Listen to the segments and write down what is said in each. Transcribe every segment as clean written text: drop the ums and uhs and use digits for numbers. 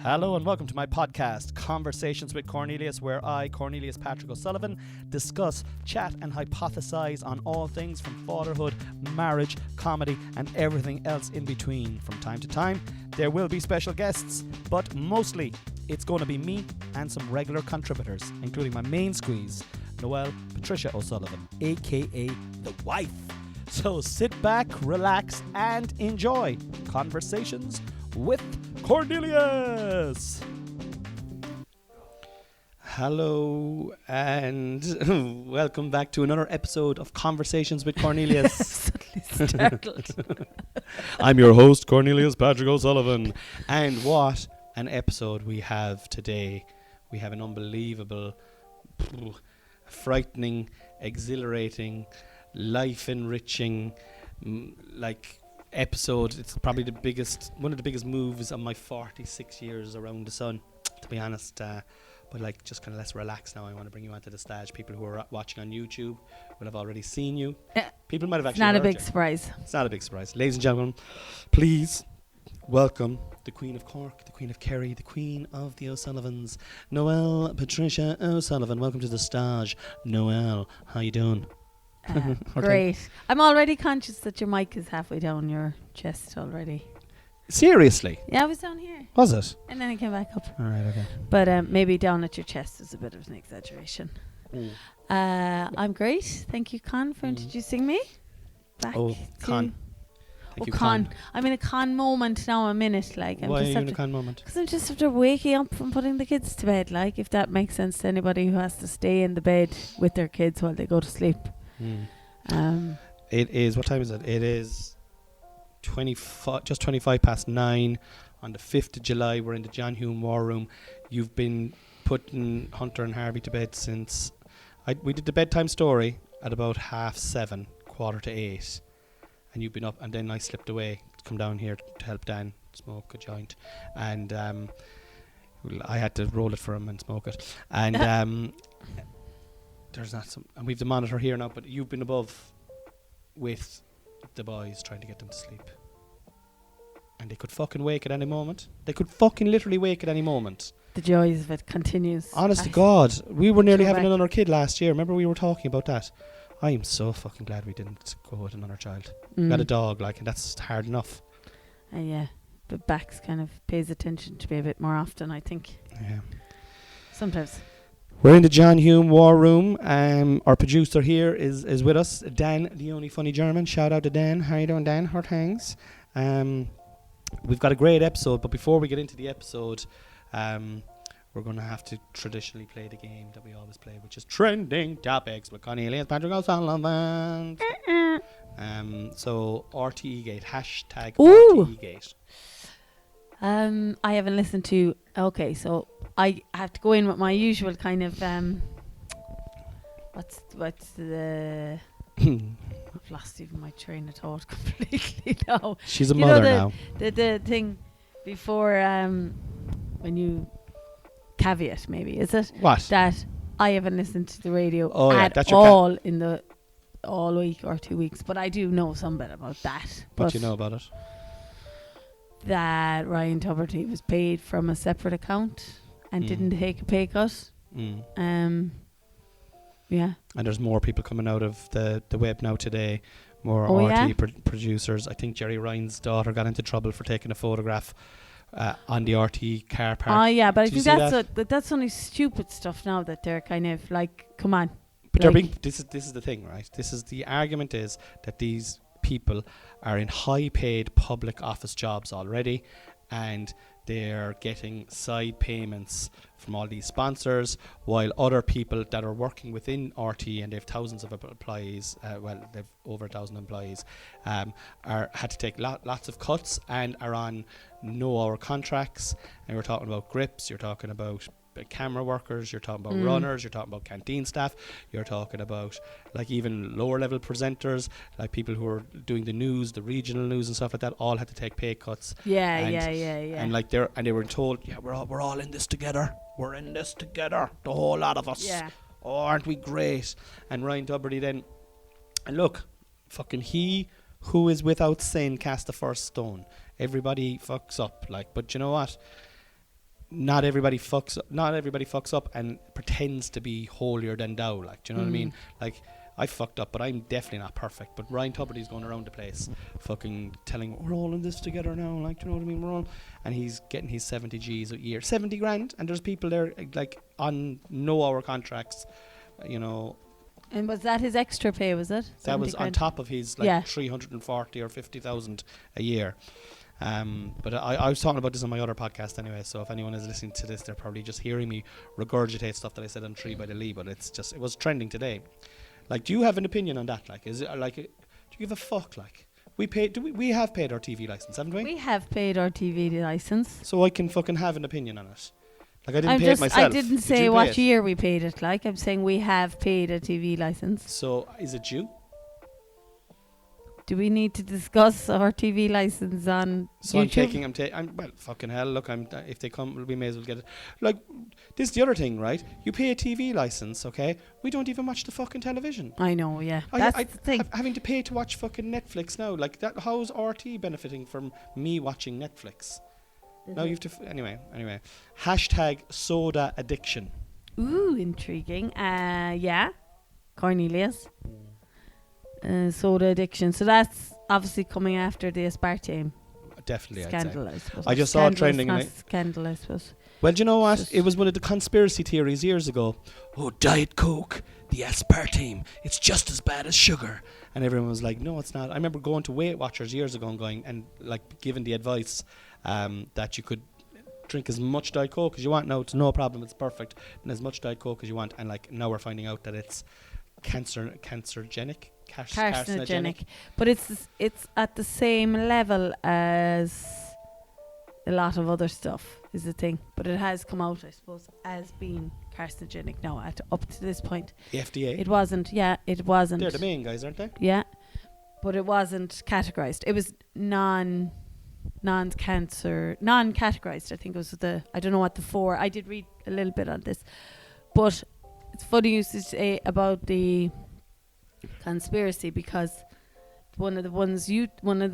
Hello and welcome to my podcast, Conversations with Cornelius, where I, Cornelius Patrick O'Sullivan, discuss, chat and hypothesize on all things from fatherhood, marriage, comedy and everything else in between. From time to time, there will be special guests, but mostly it's going to be me and some regular contributors, including my main squeeze, Noelle Patricia O'Sullivan, aka the wife. So sit back, relax and enjoy Conversations with Cornelius. Hello and welcome back to another episode of Conversations with Cornelius. Suddenly startled. I'm your host, Cornelius Patrick O'Sullivan, and what an episode we have today. We have an unbelievable, frightening, exhilarating, life-enriching, episode. It's probably one of the biggest moves of my 46 years around the sun, to be honest. But just kind of let's relax now. I want to bring you onto the stage. People who are watching on YouTube will have already seen you. People might have actually Not a heard big you. surprise. It's not a big surprise. Ladies and gentlemen, please welcome the Queen of Cork, the Queen of Kerry, the Queen of the O'Sullivans, Noelle Patricia O'Sullivan. Welcome to the stage. Noelle, how you doing? Great. I'm already conscious that your mic is halfway down your chest already. Seriously? Yeah, I was down here. Was it? And then it came back up. All right, okay. But maybe down at your chest is a bit of an exaggeration. Ooh. I'm great. Thank you, Con, for introducing me. Back Oh, to Con. Thank you, Con. I'm in a Con moment now, a minute. Why are you in a Con moment? Because I'm just after waking up from putting the kids to bed, if that makes sense to anybody who has to stay in the bed with their kids while they go to sleep. It is, what time is it? It is 25 past 9 on the 5th of July. We're in the John Hume War Room. You've been putting Hunter and Harvey to bed since we did the bedtime story at about 7:30, 7:45, and you've been up, and then I slipped away to come down here to help Dan smoke a joint, and I had to roll it for him and smoke it, and there's not some, and we've the monitor here now, but you've been above with the boys trying to get them to sleep. And they could fucking wake at any moment. They could fucking literally wake at any moment. The joys of it continues. Honest to God, we were nearly having back. another kid last year. Remember we were talking about that? I am so fucking glad we didn't go with another child. We had a dog, and that's hard enough. Yeah, but Bax kind of pays attention to me a bit more often, I think. Yeah. Sometimes. We're in the John Hume War Room. Our producer here is with us, Dan, the only funny German. Shout out to Dan. How you doing, Dan? How are things? We've got a great episode, but before we get into the episode, we're going to have to traditionally play the game that we always play, which is Trending Topics with Cornelius Patrick O'Sullivan. So RTE Gate, hashtag Ooh. RTE Gate. I haven't listened to. Okay, so I have to go in with my usual kind of what's the I've lost even my train of thought completely now. She's a mother now. The thing before when you caveat, maybe, is it? What? That I haven't listened to the radio that's at your all in the all week or 2 weeks, but I do know some bit about that. What do you know about it? That Ryan Tuberty was paid from a separate account and didn't take a pay cut. Yeah. And there's more people coming out of the web now today. More producers. I think Jerry Ryan's daughter got into trouble for taking a photograph on the RT car park. Oh yeah, but Did I think that's only stupid stuff now that they're kind of come on. But they're being, this is the thing, right? This is the argument, is that these people are in high paid public office jobs already, and they're getting side payments from all these sponsors, while other people that are working within RT, and they have thousands of employees, they've over 1,000 employees, had to take lots of cuts and are on no-hour contracts. And we're talking about grips, you're talking about camera workers, you're talking about runners, you're talking about canteen staff, you're talking about even lower level presenters, people who are doing the news, the regional news and stuff like that, all had to take pay cuts. Yeah. And they were told, we're all in this together. We're in this together, the whole lot of us. Yeah. Oh, aren't we great? And Ryan Tuberty then, and look, fucking he who is without sin cast the first stone. Everybody fucks up, but you know what? not everybody fucks up and pretends to be holier than thou. Like, do you know what I mean? Like, I fucked up, but I'm definitely not perfect. But Ryan Tuberty's going around the place, fucking telling we're all in this together now. Like, do you know what I mean? We're all, and he's getting his 70 G's a year, 70 grand, and there's people there like on no hour contracts, you know. And was that his extra pay? Was it? That was 70 on grand? top of his like 340 or 50,000 a year. But I was talking about this on my other podcast anyway, so if anyone is listening to this, they're probably just hearing me regurgitate stuff that I said on Tree by the Lee, but it was trending today. Like, do you have an opinion on that? Like, is it like, do you give a fuck? Like, we have paid our TV license, haven't we? We have paid our TV license. So I can fucking have an opinion on it. Like, I didn't pay it myself. I didn't say what year we paid it. Like, I'm saying we have paid a TV license. So is it due? Do we need to discuss our TV license on So YouTube? I'm well, fucking hell, look, if they come, we may as well get it. Like, this is the other thing, right? You pay a TV license, okay? We don't even watch the fucking television. I know, yeah. That's the thing. Having to pay to watch fucking Netflix now, like that. How's RT benefiting from me watching Netflix? Now you have to, anyway. Hashtag soda addiction. Ooh, intriguing. Yeah. Cornelius. Soda addiction. So that's obviously coming after the aspartame Definitely, scandal, I'd say. I suppose. I just saw it trending. Scandal, I suppose. Well, do you know what? It was one of the conspiracy theories years ago. Oh, Diet Coke, the aspartame, it's just as bad as sugar. And everyone was like, no, it's not. I remember going to Weight Watchers years ago and going and like giving the advice that you could drink as much Diet Coke as you want. Now it's no problem, it's perfect. And as much Diet Coke as you want. And like now we're finding out that it's carcinogenic. But it's at the same level as a lot of other stuff is the thing, but it has come out, I suppose, as being carcinogenic now up to this point. The FDA? It wasn't. They're the main guys, aren't they? Yeah, but it wasn't categorized. It was non-categorized. I think it was I don't know what the four. I did read a little bit on this, but it's funny you say about the conspiracy, because one of the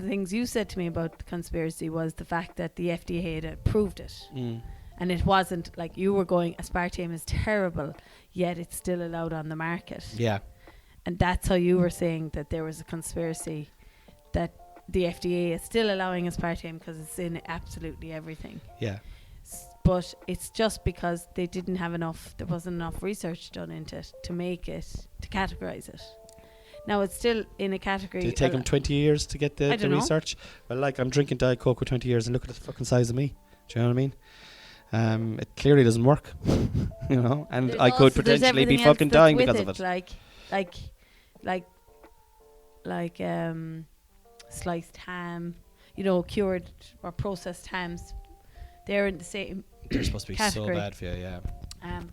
things you said to me about the conspiracy was the fact that the FDA had approved it, and it wasn't like you were going, aspartame is terrible, yet it's still allowed on the market. Yeah, and that's how you were saying that there was a conspiracy that the FDA is still allowing aspartame because it's in absolutely everything. Yeah. But it's just because there wasn't enough research done into it to categorize it. Now it's still in a category. Did it take them 20 years to get the research? Well, like, I'm drinking Diet Coke with 20 years and look at the fucking size of me. Do you know what I mean? It clearly doesn't work, you know, and there's I could potentially be fucking dying because of it. Like sliced ham, you know, cured or processed hams. They're in the same They're supposed to be category. So bad for you, yeah.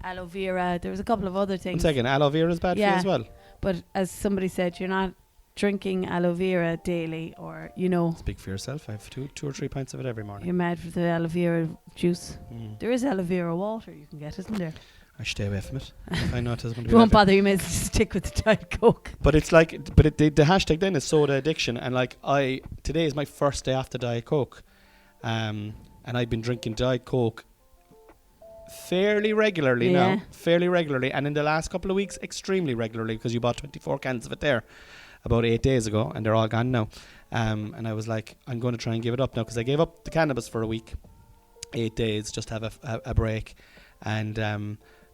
Aloe vera. There was a couple of other things. 1 second, aloe vera is bad for you as well? But as somebody said, you're not drinking aloe vera daily, or, you know. Speak for yourself. I have two or three pints of it every morning. You're mad for the aloe vera juice. There is aloe vera water you can get, isn't there? I stay away from it. I know it doesn't want to be. It won't bother you, may as well stick with the Diet Coke. But it's like, the hashtag then is soda addiction, and like today is my first day after Diet Coke, and I've been drinking Diet Coke fairly regularly now, and in the last couple of weeks extremely regularly, because you bought 24 cans of it there about 8 days ago and they're all gone now, and I was like, I'm going to try and give it up now, because I gave up the cannabis for a week, 8 days, just to have a break, and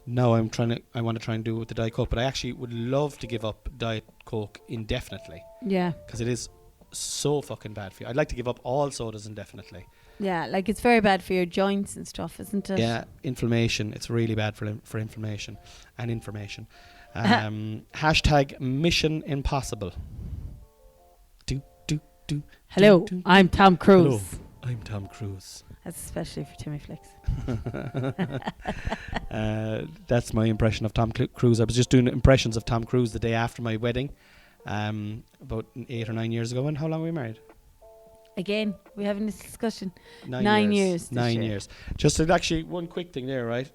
now I want to try and do it with the Diet Coke, but I actually would love to give up Diet Coke indefinitely, because it is so fucking bad for you. I'd like to give up all sodas indefinitely. Yeah, like it's very bad for your joints and stuff, isn't it? Yeah, inflammation. It's really bad for inflammation and information. Hashtag Mission Impossible. Hello, I'm Tom Cruise. Hello, I'm Tom Cruise. That's especially for Timmy Flicks. That's my impression of Tom Cruise. I was just doing impressions of Tom Cruise the day after my wedding, about 8 or 9 years ago. And how long were we married? Again, we're having this discussion. 9 years. 9 years. Just actually one quick thing there, right?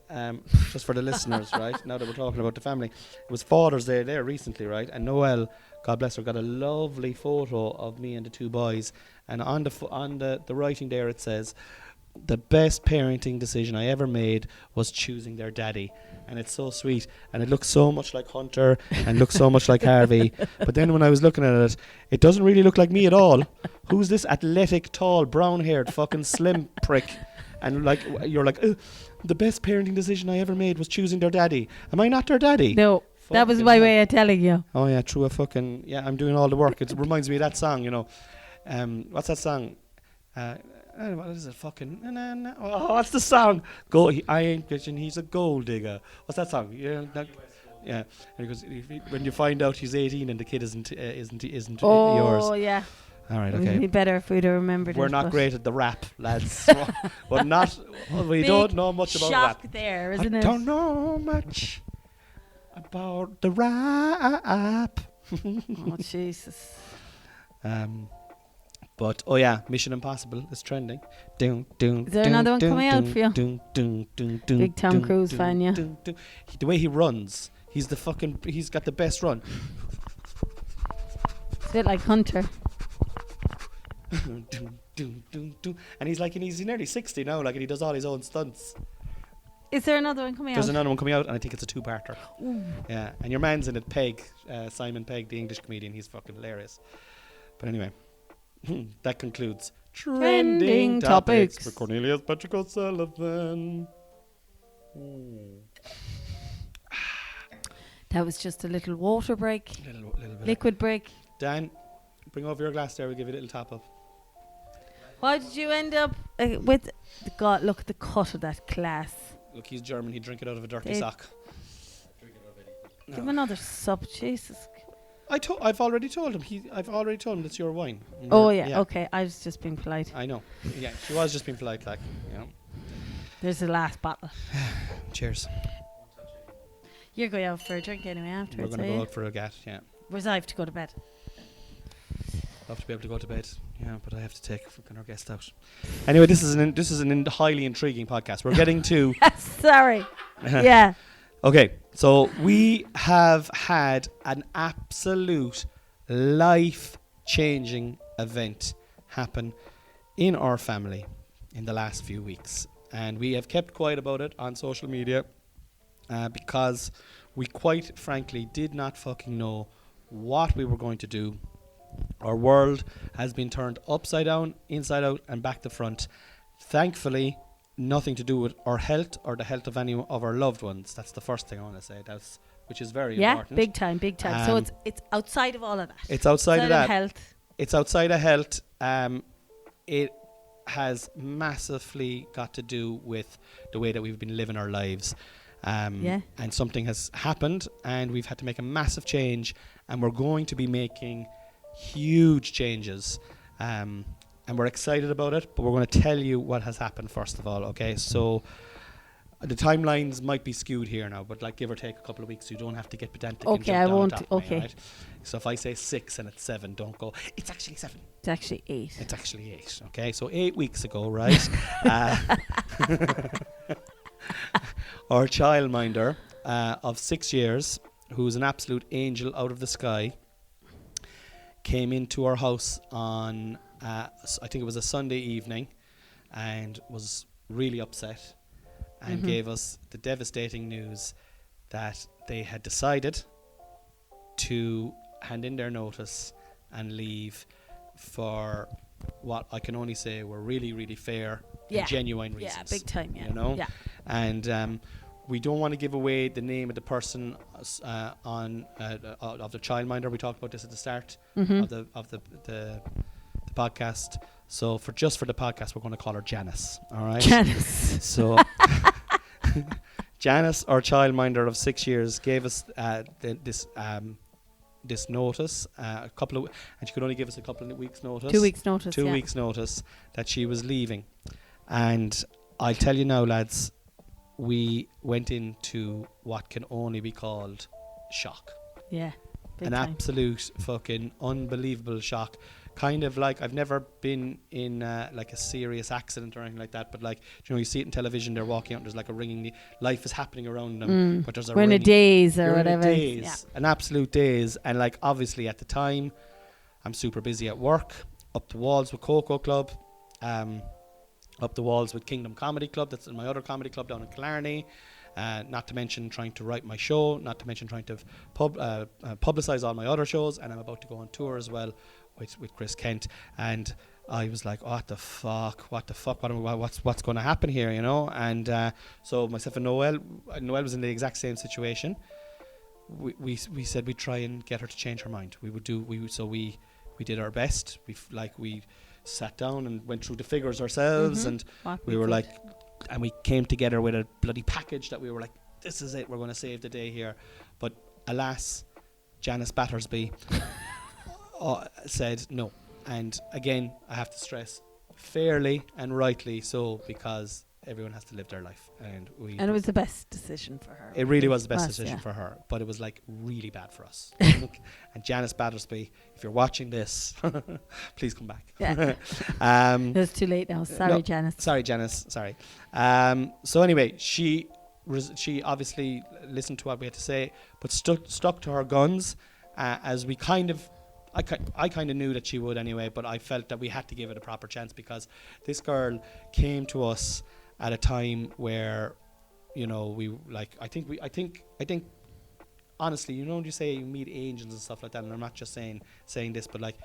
Just for the listeners, right? Now that we're talking about the family, it was Father's Day there recently, right? And Noelle, God bless her, got a lovely photo of me and the two boys. And on the writing there, it says, the best parenting decision I ever made was choosing their daddy. And it's so sweet. And it looks so much like Hunter and looks so much like Harvey. But then when I was looking at it, it doesn't really look like me at all. Who's this athletic, tall, brown-haired, fucking slim prick? And like you're like, the best parenting decision I ever made was choosing their daddy. Am I not their daddy? No, that was my way of telling you. Oh yeah, true. I'm doing all the work. It reminds me of that song, you know. What's that song? What is it? Fucking. Oh, what's the song? I ain't bitching. He's a gold digger. What's that song? Yeah. Yeah. And he goes, when you find out he's 18 and the kid isn't yours. Oh yeah. All right. It'd Okay. be better if we'd have remembered. We're not great at the rap, lads. We don't know much about shock rap. there, isn't it? Don't know much about the rap. Oh Jesus. But oh yeah, Mission Impossible is trending. Is there another one coming out for you? Big Tom Cruise fan, yeah. The way he runs, he's got the best run. It's a bit like Hunter. And he's nearly 60 now, like, and he does all his own stunts. Is there another one coming out? There's another one coming out, and I think it's a 2-parter. Ooh. Yeah, and your man's in it, Pegg, Simon Pegg, the English comedian. He's fucking hilarious. But anyway, that concludes Trending Topics for Cornelius Patrick O'Sullivan. That was just a little water break. Little bit. Liquid break. Dan, bring over your glass there. We'll give you a little top up. Why did you end up with... God, look at the cut of that glass. Look, he's German. He'd drink it out of a dirty sock. Give him another sup, Jesus. I've already told him. I've already told him it's your wine. Oh yeah, okay. I was just being polite. I know. Yeah, she was just being polite, like, you know. There's the last bottle. Cheers. You're going out for a drink anyway afterwards. We're going to go out for a gat. Yeah. Whereas I have to go to bed. I have to be able to go to bed. Yeah, but I have to take fucking our guest out. Anyway, this is an highly intriguing podcast. We're getting to. Sorry. Yeah. Okay, so we have had an absolute life-changing event happen in our family in the last few weeks. And we have kept quiet about it on social media because we quite frankly did not fucking know what we were going to do. Our world has been turned upside down, inside out, and back to front. Thankfully, nothing to do with our health or the health of any of our loved ones. That's the first thing I want to say. Which is very important. Yeah, big time. So it's outside of all of that. It's outside of that. Health. It's outside of health. It has massively got to do with the way that we've been living our lives. And something has happened, and we've had to make a massive change, and we're going to be making huge changes. And we're excited about it, but we're going to tell you what has happened first of all, okay? So the timelines might be skewed here now, but like give or take a couple of weeks. You don't have to get pedantic. Okay, and I jump won't. down on top of Okay. me, right? So if I say 6 and it's 7, don't go, it's actually 7. It's actually 8. It's actually 8, okay? So 8 weeks ago, right? Our childminder of 6 years, who's an absolute angel out of the sky, came into our house on... I think it was a Sunday evening, and was really upset and gave us the devastating news that they had decided to hand in their notice and leave for what I can only say were really, really fair and genuine reasons. Yeah, big time, yeah. You know? Yeah. And we don't want to give away the name of the person of the childminder. We talked about this at the start of the podcast. So for the podcast, we're going to call her Janice. All right, Janice. So Janice, our childminder of 6 years, gave us this notice and she could only give us a couple of weeks notice. 2 weeks notice. 2 weeks notice that she was leaving. And I'll tell you now, lads, we went into what can only be called shock. Yeah. An absolute fucking unbelievable shock. Kind of like, I've never been in like a serious accident or anything like that, but like, you see it in television, they're walking out and there's like a ringing, life is happening around them, but there's a ringing. We're in a daze or You're whatever. In a daze, an absolute daze. And like, obviously at the time, I'm super busy at work, up the walls with Cocoa Club. up the walls with Kingdom Comedy Club. That's my other comedy club down in Killarney. Not to mention trying to write my show, not to mention trying to publicise all my other shows, and I'm about to go on tour as well with Chris Kent. And I was like, what the fuck, what's going to happen here, you know? And so myself and Noel was in the exact same situation. We said we'd try and get her to change her mind. We did our best. We sat down and went through the figures ourselves, and we were like, and we came together with a bloody package that we were like, this is it, we're going to save the day here. But alas, Janice Battersby said no. And again, I have to stress, fairly and rightly so, because everyone has to live their life, and it was the best decision for her. It really was the best decision for her, but it was like really bad for us. And Janice Battersby, if you're watching this, please come back. Yeah. It's too late now. Sorry, Janice. Sorry, Janice. Sorry. So anyway, she obviously listened to what we had to say, but stuck to her guns, as we kind of. I kind of knew that she would anyway, but I felt that we had to give it a proper chance, because this girl came to us at a time where, you know, we like, I think honestly, you know, when you say you meet angels and stuff like that, and I'm not just saying this, but like,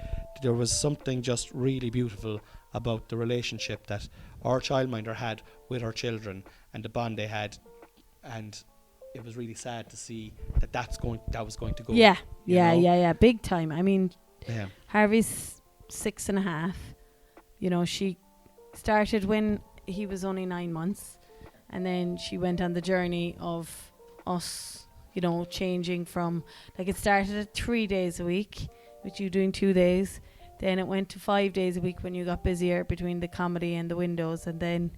there was something just really beautiful about the relationship that our childminder had with her children and the bond they had, and it was really sad to see that was going to go. Yeah, big time. I mean, yeah. Harvey's 6.5. You know, she started when he was only 9 months, and then she went on the journey of us, you know, changing from, like, it started at 3 days a week with you doing 2 days, then it went to 5 days a week when you got busier between the comedy and the windows, and then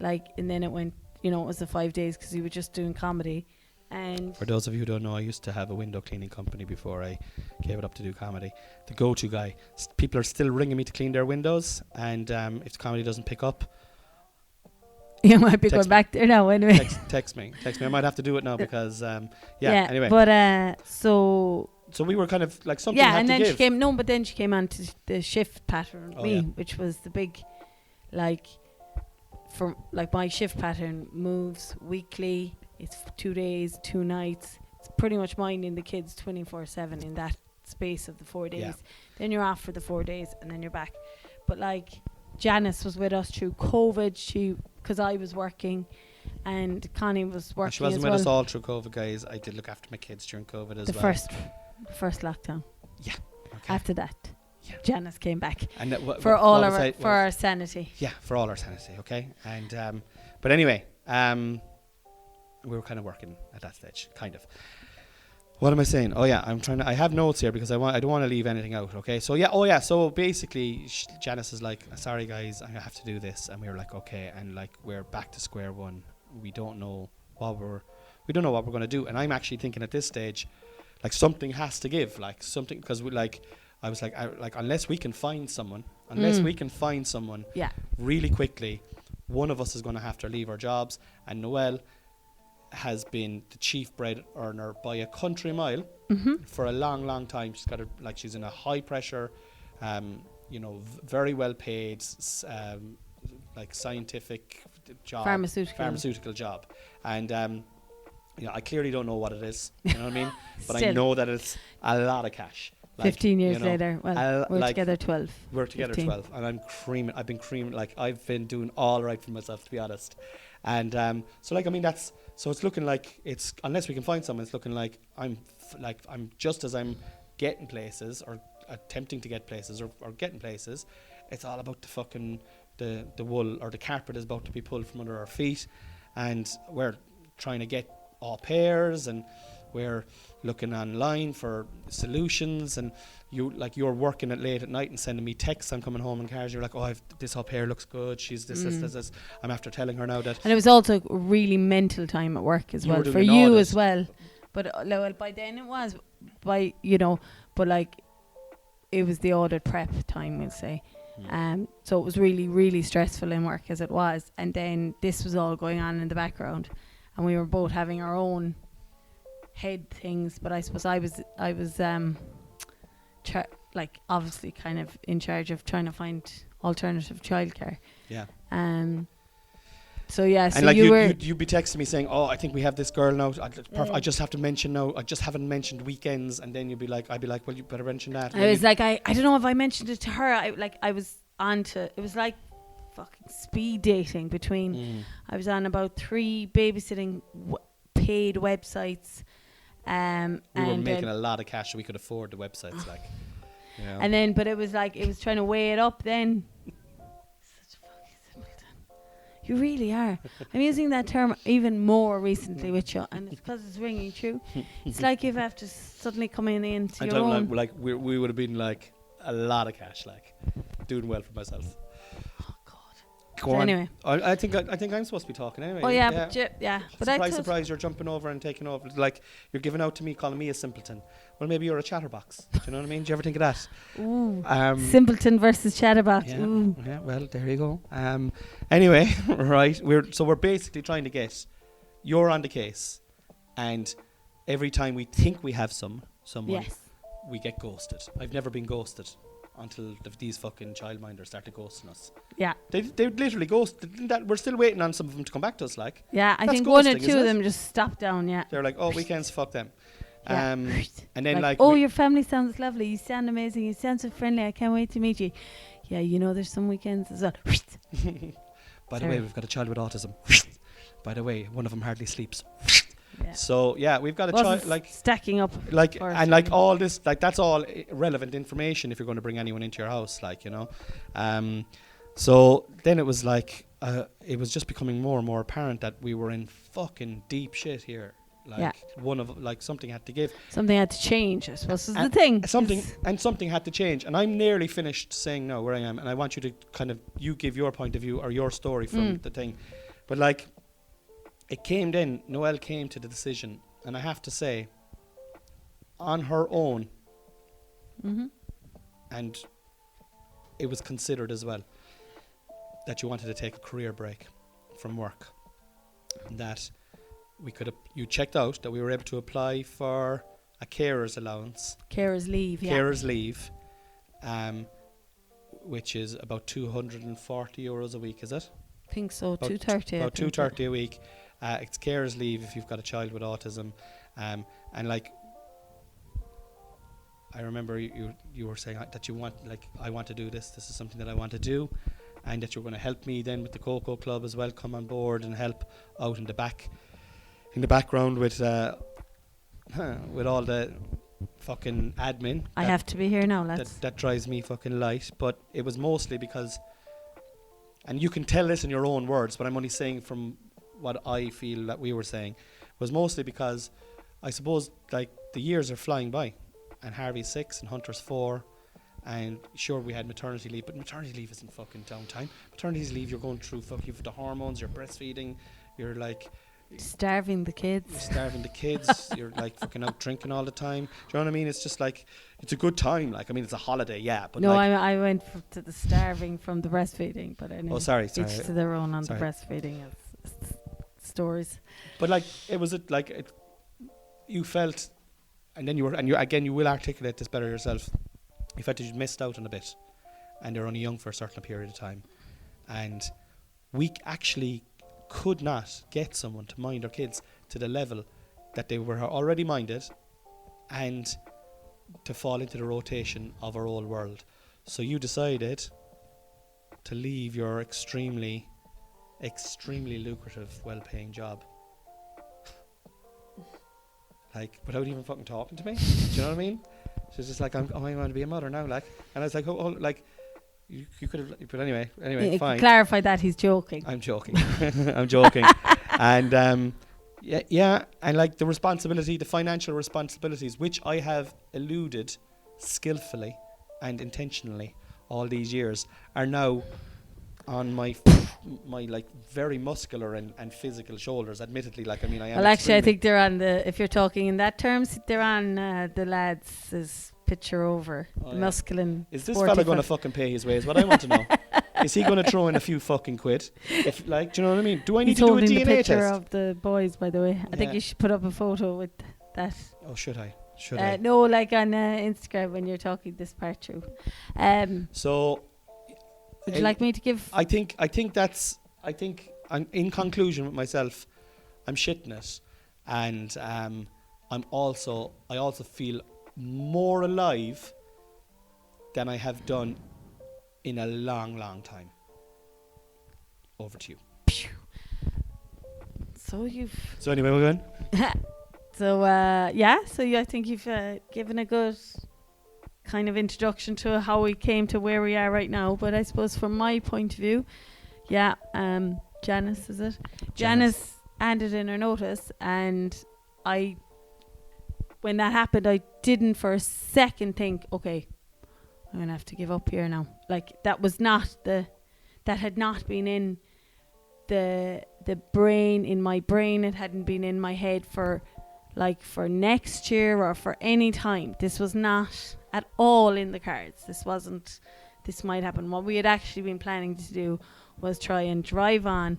it went, you know, it was the 5 days because you were just doing comedy. And for those of you who don't know, I used to have a window cleaning company before I gave it up to do comedy. The go-to guy. People are still ringing me to clean their windows, and if comedy doesn't pick up, you might be going back there now anyway. Text me. I might have to do it now because anyway. But so we were kind of like something had and to then give. but then she came on to the shift pattern with me, which was the big, like, for like, my shift pattern moves weekly. It's 2 days, 2 nights. It's pretty much minding the kids 24/7 in that space of the 4 days. Yeah. Then you're off for the 4 days, and then you're back. But like, Janice was with us through COVID. Because I was working, and Connie was working. She wasn't with us all through COVID, guys. I did look after my kids during COVID as well. The first lockdown. Yeah. Okay. After that, Janice came back, and for our sanity. Yeah, for all our sanity. Okay. And but anyway, we were kind of working at that stage, kind of. What am I saying? Oh yeah, I have notes here because I don't want to leave anything out. Okay, so so basically, Janice is like, sorry guys, I have to do this, and we were like, okay, and like, we're back to square one. We don't know what we're going to do, and I'm actually thinking at this stage, like, something has to give, like something, because I was like, unless we can find someone, really quickly, one of us is going to have to leave our jobs, and Noelle has been the chief bread earner by a country mile for a long time. She's in a high pressure, very well paid, like, scientific job, pharmaceutical job, and I clearly don't know what it is, you know what I mean, but I know that it's a lot of cash. Like, 15 years later, we're together 12. We're together 15. 12, and I've been creaming, like, I've been doing all right for myself, to be honest. And so it's looking like, it's, unless we can find someone, it's looking like I'm just as I'm getting places, or attempting to get places, or getting places, it's all about the fucking the wool, or the carpet is about to be pulled from under our feet, and we're trying to get au pairs, and we're looking online for solutions, and you're working it late at night and sending me texts. I'm coming home in cars, you're like, oh, this au pair looks good, she's this. I'm after telling her now that. And it was also really mental time at work as well, for you as well. But by then it was, but like, it was the audit prep time, we'll say. So it was really, really stressful in work as it was, and then this was all going on in the background, and we were both having our own head things. But I suppose I was obviously kind of in charge of trying to find alternative childcare. Yeah. So yeah, so And like you'd be texting me saying, "Oh, I think we have this girl now. I just have to mention now. I just haven't mentioned weekends." And then I'd be like, "Well, you better mention that." And I was like, I don't know if I mentioned it to her. I was on to, it was like fucking speed dating between. I was on about 3 babysitting paid websites. We were making a lot of cash, so we could afford the websites, like. Yeah. And then, but it was like, it was trying to weigh it up then. Such a fucking simpleton. You really are. I'm using that term even more recently with you, and it's because it's ringing true. It's like you have to suddenly come into your own. Like we would have been like a lot of cash, like doing well for myself. Oh God. Go on. Anyway, I think I'm supposed to be talking anyway. Oh yeah, but surprise! You're jumping over and taking over. Like you're giving out to me, calling me a simpleton. Well, maybe you're a chatterbox. Do you know what I mean? Do you ever think of that? Ooh. Simpleton versus chatterbox. Yeah. Ooh. Yeah. Well, there you go. Anyway, right. We're basically trying to get you're on the case, and every time we think we have someone, yes, we get ghosted. I've never been ghosted until these fucking childminders started ghosting us. Yeah. They literally ghosted. We're still waiting on some of them to come back to us, like. Yeah, I That's think one ghosting, or two of them just stopped down, yeah. They're like, oh, weekends, fuck them. Yeah. And then like oh, your family sounds lovely. You sound amazing. You sound so friendly. I can't wait to meet you. Yeah, you know there's some weekends as well. By the way, we've got a child with autism. By the way, one of them hardly sleeps. Yeah. So yeah, we've got a child like stacking up, like, and like all this, like that's all relevant information if you're going to bring anyone into your house, like, you know. So then it was like it was just becoming more and more apparent that we were in fucking deep shit here. Like something had to give. Something had to change, I suppose is the thing. Something had to change, and I'm nearly finished saying now where I am, and I want you to kind of give your point of view or your story from the thing, but like. It came then, Noelle came to the decision, and I have to say, on her own, and it was considered as well, that you wanted to take a career break from work. That you checked out that we were able to apply for a carer's allowance. Carer's leave, yeah. Carer's leave, which is about €240 a week, is it? I think so, about 230. About 230 a week. It's carer's leave if you've got a child with autism, and like I remember you were saying that you want, like, I want to do this is something that I want to do, and that you're going to help me then with the Cocoa Club as well, come on board and help out in the background with all the fucking admin. I have to be here now, lads. That drives me fucking light, but it was mostly because, and you can tell this in your own words, but I'm only saying from what I feel that we were saying, was mostly because I suppose like the years are flying by, and Harvey's 6 and Hunter's 4, and sure we had maternity leave, but maternity leave isn't fucking downtime. Maternity leave, you're going through you've the hormones, you're breastfeeding, you're like starving the kids. You're like fucking out drinking all the time. Do you know what I mean? It's just like, it's a good time. Like, I mean, it's a holiday, yeah. But no, like I went to the starving from the breastfeeding, but anyway. Oh, sorry. Each to their own on the breastfeeding stories. But like, it was you felt, and then you will articulate this better yourself. You felt that you'd missed out on a bit, and they're only young for a certain period of time, and we actually could not get someone to mind our kids to the level that they were already minded, and to fall into the rotation of our old world. So you decided to leave your extremely lucrative, well-paying job, like, without even fucking talking to me. Do you know what I mean? So it's just like, I'm going to be a mother now, like, and I was like, oh like, you could have, but anyway, fine. Clarify that he's joking. I'm joking. I'm joking. And yeah, and like the financial responsibilities, which I have eluded skillfully and intentionally all these years, are now on my like very muscular and physical shoulders. Admittedly, like, I mean, I am. Well, actually, I think they're on if you're talking in that terms, they're on the lads' picture over the masculine. Is this fella going to fucking pay his way? Is what I want to know. Is he going to throw in a few fucking quid? If, like, do you know what I mean? Do I need to do a DNA the picture test? of the boys, by the way. I think you should put up a photo with that. Oh, should I? I? No, like on Instagram when you're talking this part through. So, Would you like me to give? I think I'm in conclusion with myself. I'm shitting it, and I also feel more alive than I have done in a long time. Over to you. So anyway, we're going. So I think you've given a good kind of introduction to how we came to where we are right now. But I suppose from my point of view, Janice, is it? Janice handed in her notice, and when that happened, I didn't for a second think, okay, I'm gonna have to give up here now. Like that had not been in the brain, in my brain. It hadn't been in my head for next year or for any time. This was not at all in the cards. This might happen. What we had actually been planning to do was try and drive on,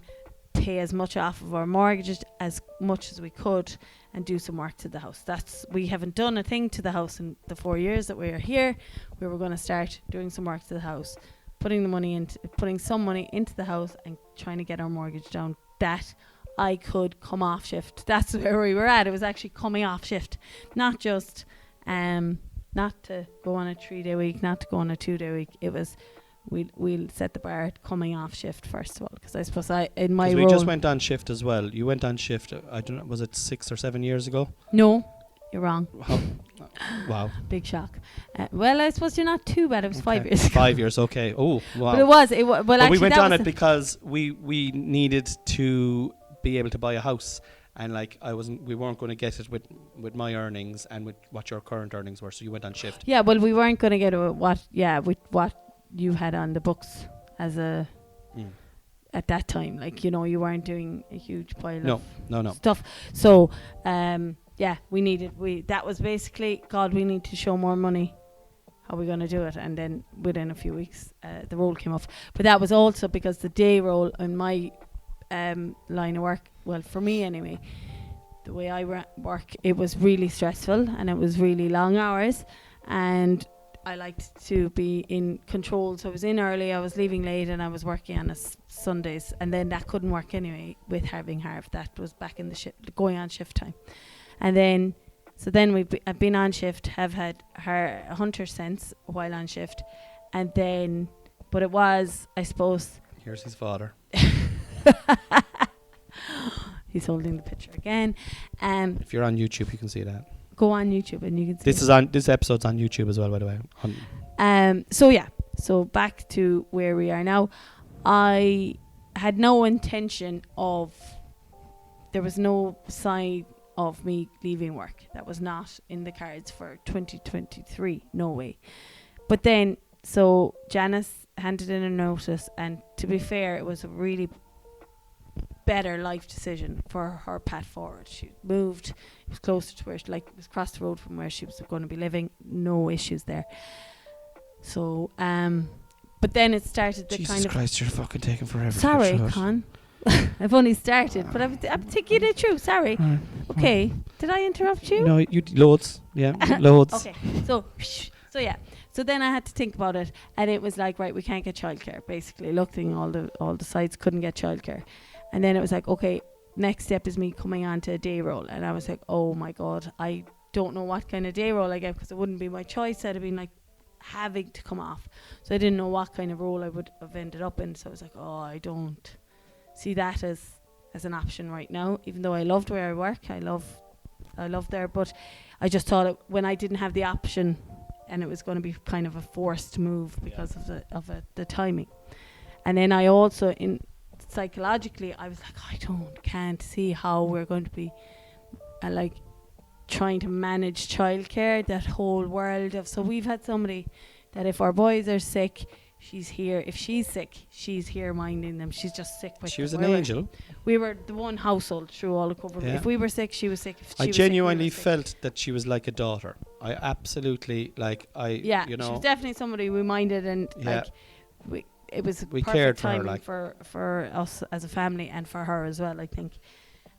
pay as much off of our mortgages as much as we could, and do some work to the house. We haven't done a thing to the house in the 4 years that we are here. We were going to start doing some work to the house, putting some money into the house and trying to get our mortgage down, that I could come off shift. That's where we were at. It was actually coming off shift, not just not to go on a 3-day week, not to go on a 2-day week. It was we'll set the bar at coming off shift first of all, because I suppose in my role, we just went on shift as well. You went on shift, I don't know, was it 6 or 7 years ago? No, you're wrong. Wow. Big shock. Well, I suppose you're not too bad. It was 5 years ago. 5 years, okay. Oh, wow. But it was. Well, but actually, we went on it because we needed to be able to buy a house, and we weren't going to get it with my earnings and with what your current earnings were, so you went on shift. Yeah, well, we weren't going to get with what you had on the books as a at that time. You weren't doing a huge pile of stuff. So that was basically, God, we need to show more money. How are we going to do it? And then within a few weeks, the role came off. But that was also because the day role in my line of work, well, for me anyway, the way I work, it was really stressful and it was really long hours, and I liked to be in control. So I was in early, I was leaving late, and I was working on Sundays, and then that couldn't work anyway with having Harv. That was back in the going on shift time. And then I've been on shift, have had her Hunter since while on shift, and then, but it was, I suppose, here's his father. He's holding the picture again. If you're on YouTube, you can see that. Go on YouTube and you can see this episode's on YouTube as well, by the way. So back to where we are now. I had no intention of, there was no sign of me leaving work. That was not in the cards for 2023. No way. But then, so Janice handed in a notice, and to be fair, it was a really better life decision for her path forward. She moved, it was closer to where it was across the road from where she was going to be living. No issues there. So but then it started the Jesus kind of, Christ, you're fucking taking forever. sorry, Con. I've only started, but I'm taking it through. Sorry. Right, okay, did I interrupt you? No, you loads. Yeah, loads. Okay, so yeah. So then I had to think about it, and it was like, right, we can't get childcare. Basically, looking all the sites, couldn't get childcare. And then it was like, okay, next step is me coming on to a day role. And I was like, oh my God, I don't know what kind of day role I get, because it wouldn't be my choice. I'd have been like having to come off. So I didn't know what kind of role I would have ended up in. So I was like, oh, I don't see that as an option right now, even though I loved where I work. I love there, but I just thought when I didn't have the option, and it was going to be kind of a forced move because of the timing. And then I also, psychologically, I was like, can't see how we're going to be trying to manage childcare, that whole world of, so we've had somebody that if our boys are sick, she's here. If she's sick, she's here minding them. She's just sick with them. She was an angel. We were the one household through all the cover. Yeah. If we were sick, she was sick. If she I was genuinely sick, we were sick. felt that she was like a daughter. I absolutely she was definitely somebody we minded, and it was we perfect cared for her, timing for us as a family, and for her as well, I think.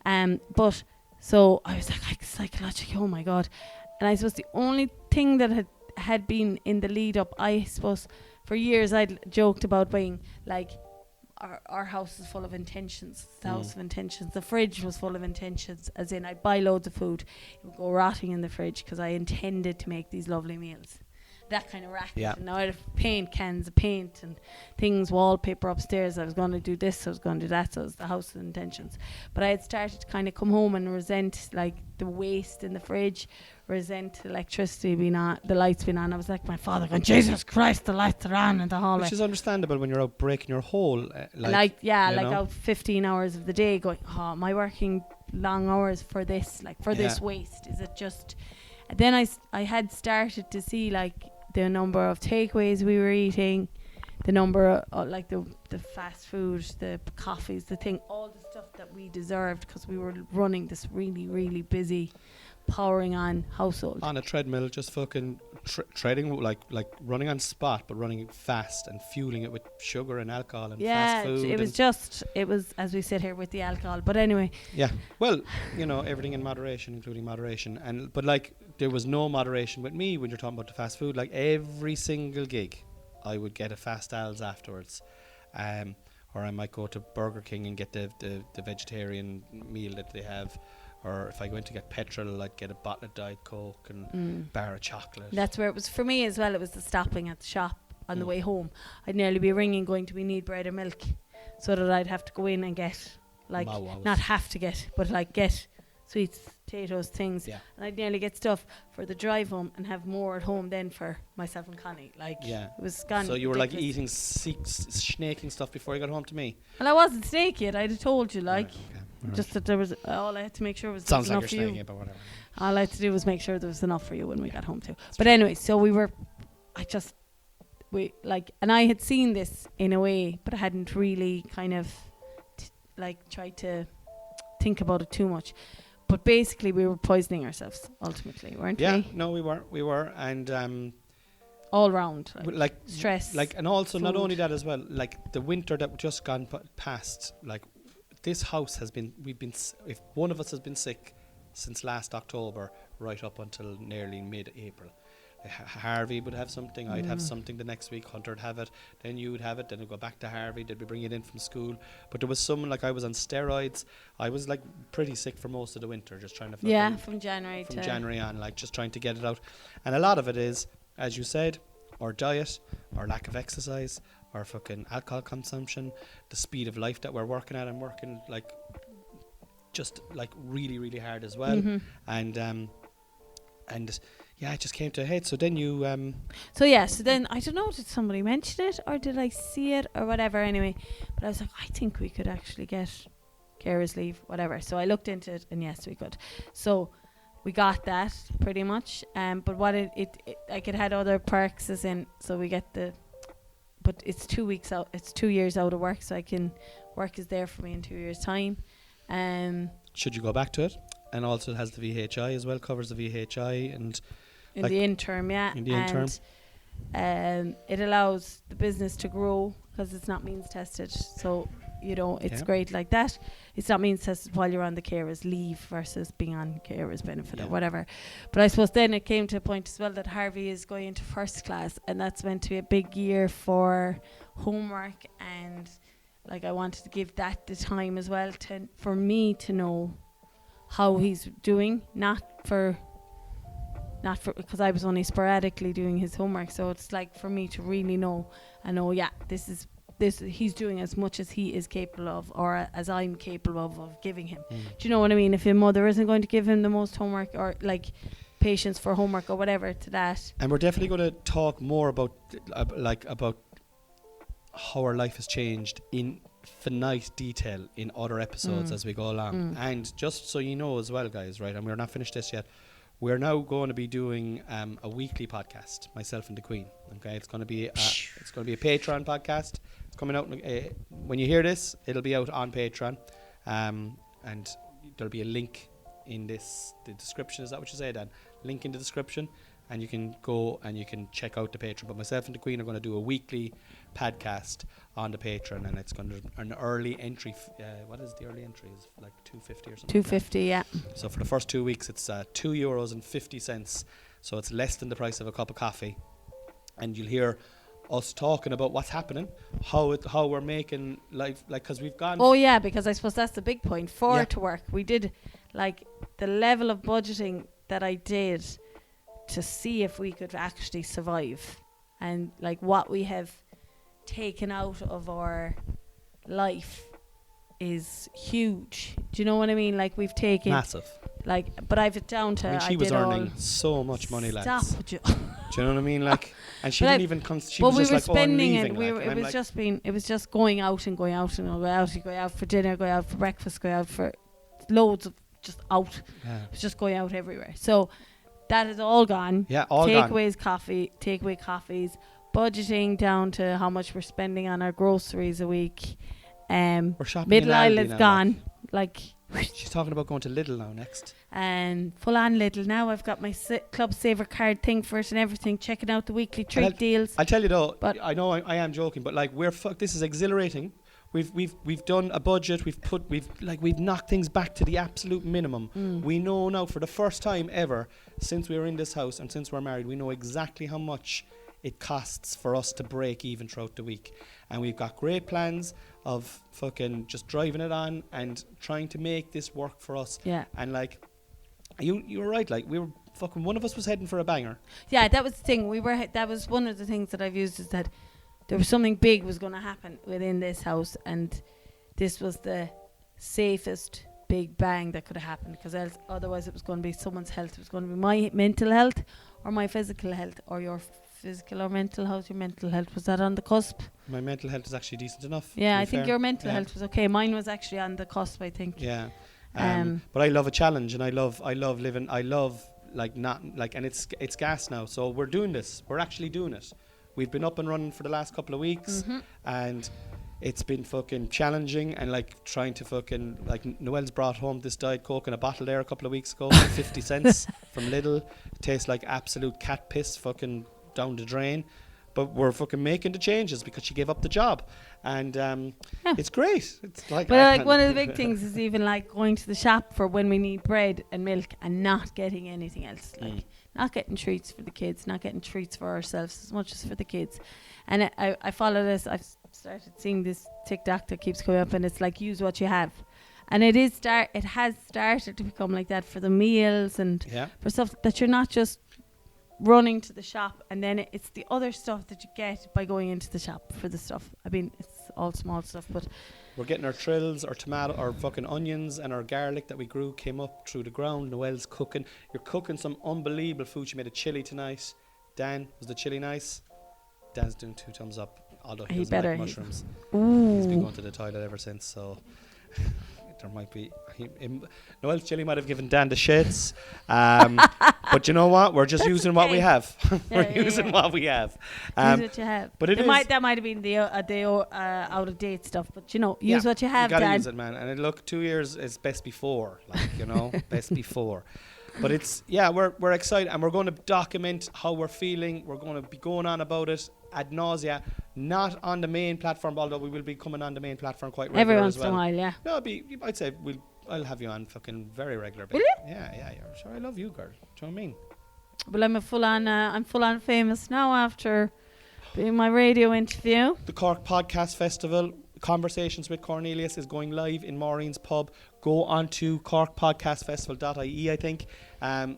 But so I was like psychologically, oh my God. And I suppose the only thing that had been in the lead up, I suppose, for years I'd joked about being like, our house is full of intentions. It's the house of intentions. The fridge was full of intentions, as in I'd buy loads of food, it would go rotting in the fridge because I intended to make these lovely meals. That kind of racket. Yeah. And now I'd have cans of paint and things, wallpaper upstairs. I was going to do this, I was going to do that. So it was the house of intentions. But I had started to kind of come home and resent like the waste in the fridge, resent electricity being on, the lights being on. I was like my father going, Jesus Christ, the lights are on in the hallway. Which is understandable when you're out breaking your whole like out 15 hours of the day going, oh, am I working long hours for this, like for this waste? Is it just... And then I had started to see like the number of takeaways we were eating, the number of like the fast food, the coffees, the thing, all the stuff that we deserved because we were running this really, really busy, powering on household. On a treadmill, just fucking treading, like running on spot, but running fast and fueling it with sugar and alcohol and fast food. It was as we sit here with the alcohol. But anyway. Yeah. Well, everything in moderation, including moderation. But like, there was no moderation with me when you're talking about the fast food. Like every single gig, I would get a Fast Al's afterwards. Or I might go to Burger King and get the vegetarian meal that they have. Or if I went to get petrol, I'd get a bottle of Diet Coke and bar of chocolate. That's where it was for me as well. It was the stopping at the shop on the way home. I'd nearly be ringing going, do we need bread or milk? So that I'd have to go in and get, like, not have to get, but like get sweets, potatoes, things. Yeah. And I'd nearly get stuff for the drive home and have more at home then for myself and Connie. Like, it was gone. So you were like eating, snaking stuff before you got home to me? Well, I wasn't snaking. I'd have told you, like. Right, okay. Just that there was, all I had to make sure was sounds enough like for you're you. But whatever. All I had to do was make sure there was enough for you when we got home too. But anyway, so and I had seen this in a way, but I hadn't really kind of tried to think about it too much. But basically, we were poisoning ourselves ultimately, weren't we? Yeah, no, we were, and all round, like stress, and also food. Not only that as well, like the winter that just gone past, like. This house has been, if one of us has been sick since last October right up until nearly mid-April. Harvey would have something, I'd have something the next week, Hunter would have it, then you would have it, then it'd go back to Harvey, they'd be bringing it in from school. But there was someone, like I was on steroids, I was like pretty sick for most of the winter, just trying to... from January on, like just trying to get it out. And a lot of it is, as you said, our diet, our lack of exercise, our fucking alcohol consumption, the speed of life that we're working at. I'm working like just like really, really hard as well. And yeah, it just came to a head. So then you so then I don't know, did somebody mention it or did I see it or whatever? Anyway, but I was like, I think we could actually get carers leave, whatever. So I looked into it and yes, we could. So we got that pretty much. But what it had other perks as in, so we get but it's 2 weeks out. It's 2 years out of work, so I can work is there for me in 2 years' time. Should you go back to it? And also it has the VHI as well, covers the VHI and in the interim, yeah. In the interim, it allows the business to grow because it's not means tested. So it's great like that. It's not means tested while you're on the carers leave versus being on carers benefit or whatever. But I suppose then it came to a point as well that Harvey is going into first class, and that's meant to be a big year for homework, and like I wanted to give that the time as well for me to know how he's doing, not for because I was only sporadically doing his homework. So it's like for me to really know, this he's doing as much as he is capable of, or as I'm capable of giving him. Do you know what I mean? If your mother isn't going to give him the most homework or like patience for homework or whatever to that. And we're definitely going to talk more about how our life has changed in finite detail in other episodes as we go along. And just so you know as well, guys, right, and we're not finished this yet, we're now going to be doing a weekly podcast, myself and the Queen. Okay, it's going to be a Patreon podcast. It's coming out when you hear this. It'll be out on Patreon, and there'll be a link in the description. Is that what you say, Dan? Link in the description, and you can go and you can check out the Patreon. But myself and the Queen are going to do a weekly podcast on the Patreon, and it's going to an early entry. What is the early entry? Is like $2.50 or something? $2.50, yeah. So for the first 2 weeks, it's €2.50, so it's less than the price of a cup of coffee, and you'll hear us talking about what's happening, how we're making life, like, because we've gone. Oh yeah, because I suppose that's the big point. Yeah. To work, we did like the level of budgeting that I did to see if we could actually survive, and like what we have taken out of our life is huge. Do you know what I mean? Like we've taken Massive. but I've it down to. I mean, she was earning so much money, lads. Stop. Do you know what I mean? Like, and she But didn't even. She but was we just were like, spending oh, I'm leaving. it. Like, It was like, just it was just going out and going out and going out. You go out for dinner, go out for breakfast, go out for loads of just out. yeah. It was just going out everywhere. So that is all gone. Yeah, all gone. Takeaway coffees, budgeting down to how much we're spending on our groceries a week. We're shopping. Middle in Aldi Island's now, gone. Like she's talking about going to Lidl now next. and full on Lidl now. I've got my Club Saver card thing for it and everything. Checking out the weekly treat deals. I'll tell you though, But I know I am joking, but like this is exhilarating. We've done a budget. We've knocked things back to the absolute minimum. We know now for the first time ever since we were in this house and since we're married, we know exactly how much it costs for us to break even throughout the week. And we've got great plans of fucking just driving it on and trying to make this work for us. Yeah. And like, you were right. Like we were fucking, one of us was heading for a banger. Yeah, that was the thing. That was one of the things that I've used, is that there was something big was going to happen within this house, and this was the safest big bang that could have happened, because otherwise it was going to be someone's health. It was going to be my mental health or my physical health, or your physical or mental health. Your mental health, was that on the cusp? My mental health is actually decent enough. Yeah, I think your mental health was okay. Mine was actually on the cusp, I think. Yeah. But I love a challenge, and I love living. I love and it's gas now. So we're doing this. We're actually doing it. We've been up and running for the last couple of weeks, and it's been fucking challenging, and like trying to fucking, like, Noelle's brought home this Diet Coke in a bottle there a couple of weeks ago, 50 cents from Lidl. It tastes like absolute cat piss fucking down the drain. But we're fucking making the changes because she gave up the job, and it's great. It's like, but like one of the big things is even like going to the shop for when we need bread and milk and not getting anything else, like not getting treats for the kids, not getting treats for ourselves as much as for the kids. And I follow this. I've started seeing this TikTok that keeps coming up, and it's like, use what you have. And it has started to become like that for the meals and for stuff that you're not just running to the shop, and then it's the other stuff that you get by going into the shop for the stuff. I mean, it's all small stuff, but we're getting our trills, our tomato, our fucking onions, and our garlic that we grew came up through the ground. Noelle's cooking. You're cooking some unbelievable food. She made a chili tonight. Dan, was the chili nice? Dan's doing 2 thumbs up, although he doesn't like mushrooms. He's been going to the toilet ever since, so there might be Noel's chili might have given Dan the shits, but you know what, we're just using what we have. We're using what we have. Use what you have. But that might have been the out of date stuff, but use what you have. You gotta Dan. use it, man. And look, 2 years is best before, best before. But it's we're excited, and we're going to document how we're feeling. We're going to be going on about it ad nausea, not on the main platform, although we will be coming on the main platform quite regularly. Every once as well. in a while, yeah. No, I'd say I'll have you on fucking very regular. Will you? Yeah. Sure, I love you, girl. Do you know what I mean? Well, I'm full on famous now after doing my radio interview. The Cork Podcast Festival, Conversations with Cornelius, is going live in Maureen's pub. Go on to corkpodcastfestival.ie, I think.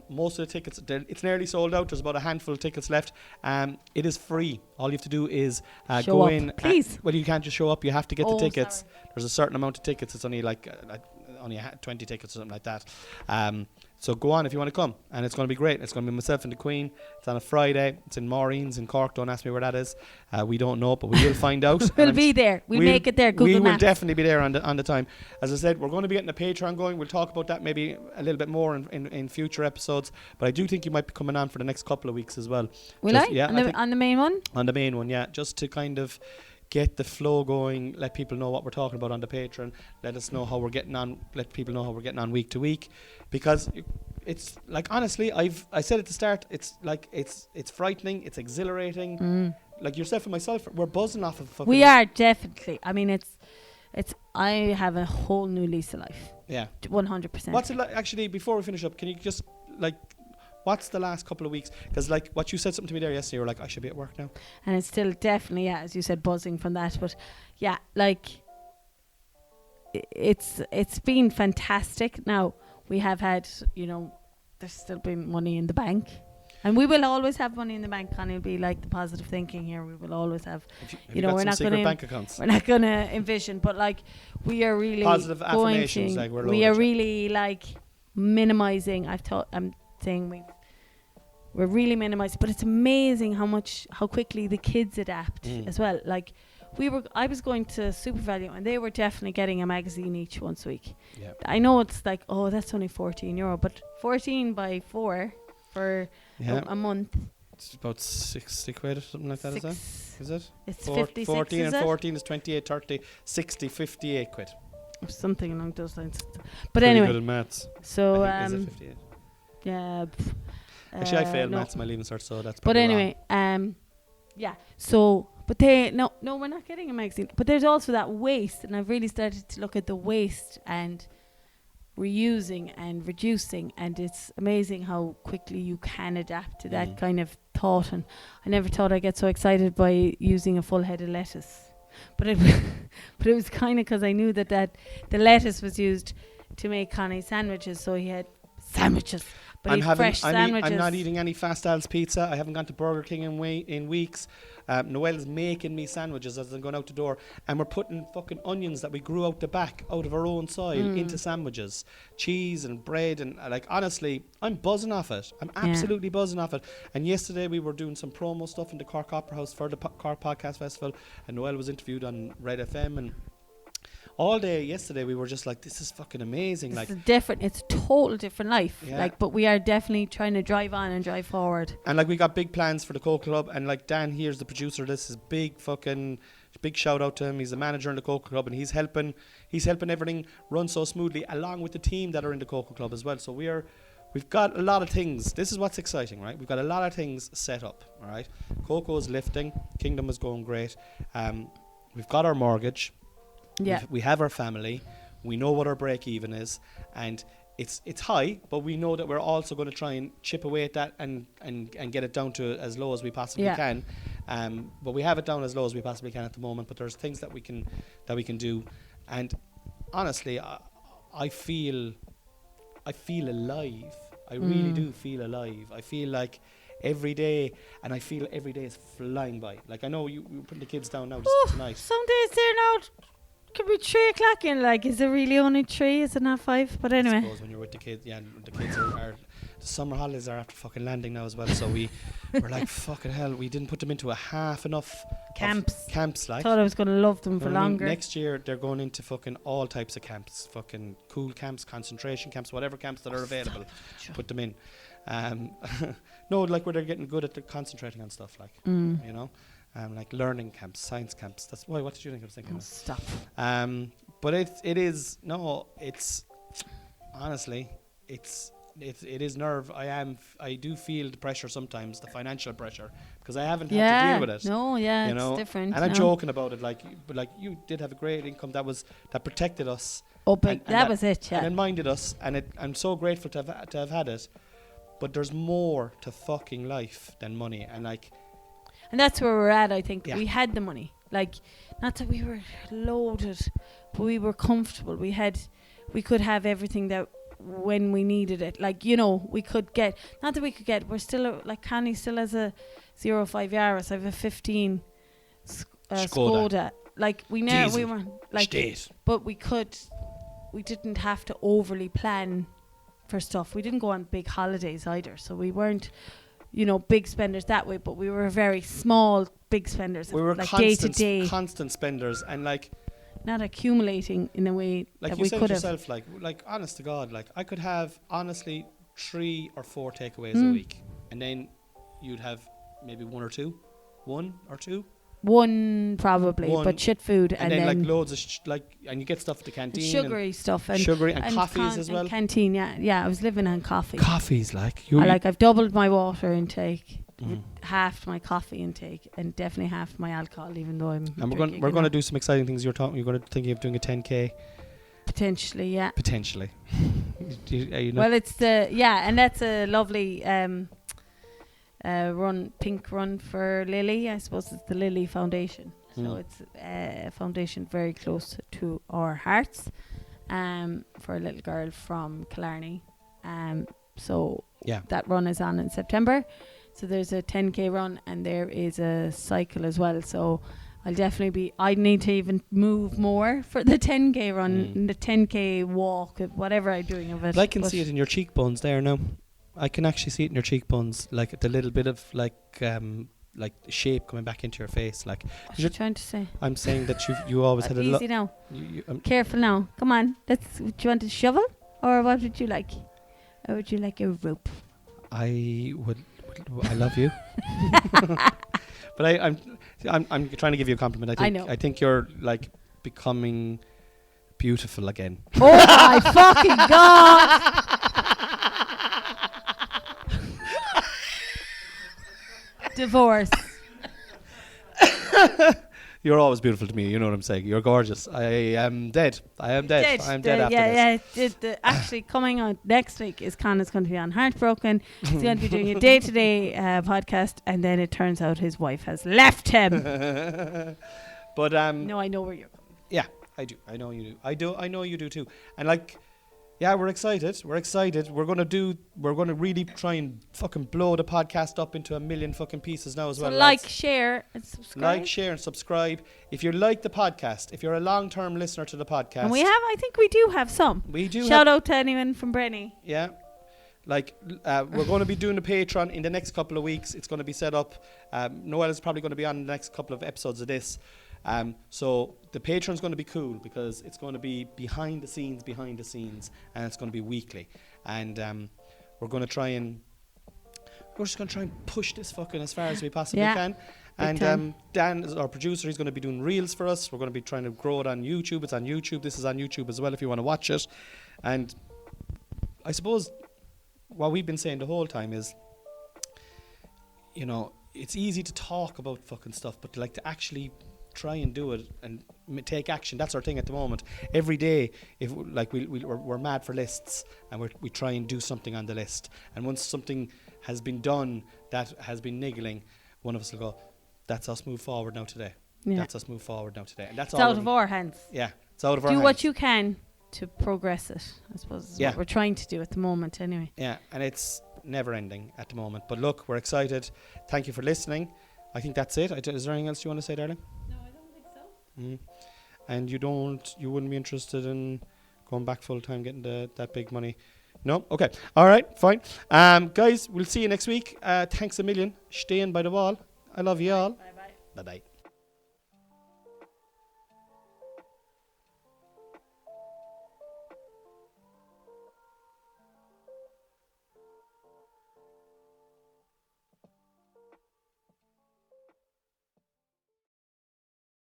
Most of the tickets, it's nearly sold out. There's about a handful of tickets left. It is free. All you have to do is go in. Please. Well, you can't just show up. You have to get the tickets. Sorry. There's a certain amount of tickets. It's only only 20 tickets or something like that. So go on if you want to come, and it's going to be great. It's going to be myself and the Queen. It's on a Friday. It's in Maureen's in Cork. Don't ask me where that is. We don't know, but we will find out. We'll be there. We'll make it there. Google we Maps. will definitely be there on the time. As I said, we're going to be getting a Patreon going. We'll talk about that maybe a little bit more in future episodes. But I do think you might be coming on for the next couple of weeks as well. Will I? Yeah, on the main one? On the main one, yeah. Just to kind of get the flow going, let people know what we're talking about on the Patreon, let us know how we're getting on, let people know how we're getting on week to week, because it's like, honestly, I said at the start, it's like it's frightening, it's exhilarating. Like yourself and myself, we're buzzing off of fucking. We are definitely. I mean, it's. I have a whole new lease of life. Yeah. 100%. What's it like? Actually, before we finish up, can you just like What's the last couple of weeks? Because like what you said something to me there yesterday, you were like, I should be at work now. And it's still definitely, yeah, as you said, buzzing from that. But yeah, like it's been fantastic. Now we have had, you know, there's still been money in the bank. And we will always have money in the bank. Connie will be like the positive thinking here. We will always have, you know, we're not going to bank accounts. We're not going to envision, but like we are really positive affirmations. Like we are really like minimizing. I'm saying we're really minimizing, but it's amazing how quickly the kids adapt as well. Like I was going to Super Value and they were definitely getting a magazine each once a week. Yeah. I know it's like, oh, that's only €14, but 14 by 4 for a month. It's about 60 quid or something like that, is it? It's 56, 14 is and it? 14 is 28, 30, 60, 58 quid. Or something along those lines. But pretty anyway. Good at maths. So, is it 58? Yeah. Actually, I failed maths in my leaving cert, so that's But probably anyway, wrong. Yeah. So, but no, we're not getting a magazine. But there's also that waste, and I've really started to look at the waste and reusing and reducing, and it's amazing how quickly you can adapt to that kind of thought. And I never thought I'd get so excited by using a full head of lettuce, but it was kind of because I knew that the lettuce was used to make Connie sandwiches, so he had sandwiches. But I'm not eating any Fast Al's pizza. I haven't gone to Burger King in weeks. Noelle's making me sandwiches as I'm going out the door, and we're putting fucking onions that we grew out the back out of our own soil into sandwiches, cheese and bread, and like honestly, I'm buzzing off it. I'm absolutely buzzing off it. And yesterday we were doing some promo stuff in the Cork Opera House for the Cork Podcast Festival, and Noelle was interviewed on Red FM, and all day yesterday we were just like, this is fucking amazing. It's a total different life. Yeah. Like, but we are definitely trying to drive on and drive forward. And like we got big plans for the Coke Club, and like Dan here's the producer of this, is big shout out to him. He's the manager in the Coke Club, and he's helping everything run so smoothly along with the team that are in the Coke Club as well. So we've got a lot of things. This is what's exciting, right? We've got a lot of things set up, all right? Coco is lifting, Kingdom is going great. We've got our mortgage. Yeah. We have our family. We know what our break even is, and it's high, but we know that we're also going to try and chip away at that and get it down to as low as we possibly can. But we have it down as low as we possibly can at the moment. But there's things that we can do, and honestly, I feel alive. I really do feel alive. I feel like every day, and I feel every day is flying by. Like I know you're putting the kids down now tonight. Some days they're now. Could be 3 o'clock and like, is it really only 3? Is it not 5? But anyway. I suppose when you're with the kids, the kids are the summer holidays are after fucking landing now as well. So we're like, fucking hell, we didn't put them into a half enough camps. Like, thought I was going to love them for longer. Next year they're going into fucking all types of camps, fucking cool camps, concentration camps, whatever camps that are available. Put them in. No, like where they're getting good at concentrating on stuff, like you know. Like learning camps, science camps. That's why. What did you think I was thinking? Stop. But it is honestly, it is nerve. I do feel the pressure sometimes, the financial pressure, because I haven't had to deal with it. No, yeah, you know? It's different. And I'm joking about it, but you did have a great income that protected us. Oh, but that was it, yeah. And it minded us, and I'm so grateful to have had it. But there's more to fucking life than money, and like. And that's where we're at, I think. Yeah. We had the money. Like, not that we were loaded, but we were comfortable. We could have everything that when we needed it. Like, you know, we could get, not that we could get, we're still, like Connie still has a 05 Yaris. I have a 15 Skoda. Like, we weren't, like, but we didn't have to overly plan for stuff. We didn't go on big holidays either. So we weren't, you know, big spenders that way, but we were very small, big spenders. We were like constant spenders, and like not accumulating in a way like that you we said could yourself. Like honest to God, like I could have honestly 3 or 4 takeaways a week, and then you'd have maybe 1 or 2. One probably, but shit food, and then like loads of and you get stuff at the canteen, sugary stuff, and coffees as well. Canteen, yeah. I was living on coffee. Coffees, I've doubled my water intake, halved my coffee intake, and definitely half my alcohol. Even though we're going to do some exciting things. You're going to thinking of doing a 10K. Potentially, yeah. Potentially. You know? Well, it's and that's a lovely pink run for Lily. I suppose it's the Lily Foundation. So it's a foundation very close to our hearts, for a little girl from Killarney. So that run is on in September. So there's a 10k run and there is a cycle as well. So I need to even move more for the 10k run, and the 10k walk, whatever I'm doing of it. I can see it in your cheekbones there now. I can actually see it in your cheekbones, like the little bit of like shape coming back into your face. Like, what are you trying to say? I'm saying that you always had a lot. Easy now. Careful now. Come on. Do you want a shovel, or what would you like? Or would you like a rope? I love you. But I'm trying to give you a compliment. I think you're like becoming beautiful again. Oh my fucking god! Divorce. You're always beautiful to me. You know what I'm saying. You're gorgeous. I am dead. I'm dead after this. Actually, coming on next week is Connor's going to be on Heartbroken. He's going to be doing a day-to-day podcast, and then it turns out his wife has left him. But no, I know where you're coming. Yeah, I do. I know you do. I know you do too. And like, yeah, we're excited. We're gonna really try and fucking blow the podcast up into 1 million fucking pieces now as well. Like, share, and subscribe. Like, share, and subscribe. If you like the podcast, if you're a long-term listener to the podcast, and I think we do have some. We do. Shout out to anyone from Brenny. Yeah. Like, we're going to be doing a Patreon in the next couple of weeks. It's going to be set up. Noelle is probably going to be on the next couple of episodes of this. So the Patreon's going to be cool because it's going to be behind the scenes, and it's going to be weekly. And we're just going to try and push this fucking as far as we possibly can. And Dan is our producer. He's going to be doing reels for us. We're going to be trying to grow it on YouTube. It's on YouTube. This is on YouTube as well if you want to watch it. And I suppose what we've been saying the whole time is, you know, it's easy to talk about fucking stuff, but like to actually try and do it and take action. That's our thing at the moment. Every day, if like we're mad for lists, and we try and do something on the list. And once something has been done that has been niggling, one of us will go, "That's us move forward now today." Yeah. That's us move forward now today, and that's it's out of our hands. Yeah, it's out of our hands. Do what you can to progress it. I suppose is what we're trying to do at the moment, anyway. Yeah, and it's never ending at the moment. But look, we're excited. Thank you for listening. I think that's it. Is there anything else you want to say, darling? No, I don't think so. And you wouldn't be interested in going back full time, getting that big money? No? Okay. All right, fine. Guys, we'll see you next week. Thanks a million. Staying by the wall. I love you all. Bye-bye. Bye-bye.